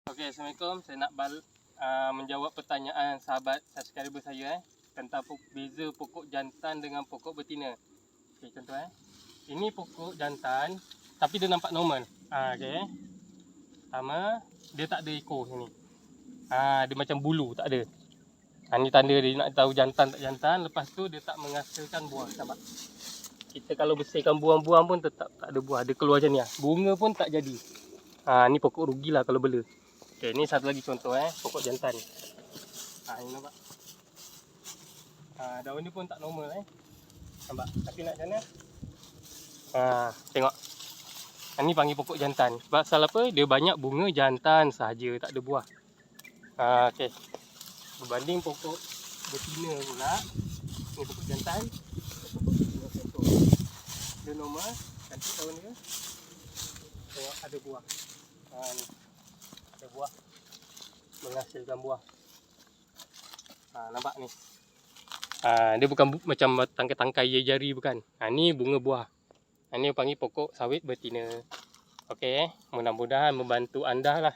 Okey, Assalamualaikum. Saya nak menjawab pertanyaan sahabat subscriber saya tentang beza pokok jantan dengan pokok betina. Okey, contoh ini pokok jantan tapi dia nampak normal. Okey. Pertama, dia tak ada ekor sini. Dia macam bulu, tak ada. Ni tanda dia nak tahu jantan tak jantan. Lepas tu dia tak menghasilkan buah, nampak? Kita kalau bersihkan buang-buang pun tetap tak ada buah. Dia keluar macam ni. Bunga pun tak jadi. Ni pokok rugilah kalau bela. Okey, ni satu lagi contoh pokok jantan. Ni nampak. Daun ni pun tak normal nampak. Tapi nak macam mana? Tengok. Ni panggil pokok jantan. Sebab pasal apa? Dia banyak bunga jantan sahaja, tak ada buah. Okey. Berbanding pokok betina pula, ni pokok jantan. Pokok betina contoh. Dia normal, cantik daun dia. Tengok ada buah. Ni. Ada buah, menghasilkan buah. Nampak ni. Dia bukan macam tangkai-tangkai jari bukan. Ni bunga buah. Ni panggil pokok sawit betina. Okey, mudah-mudahan membantu anda lah.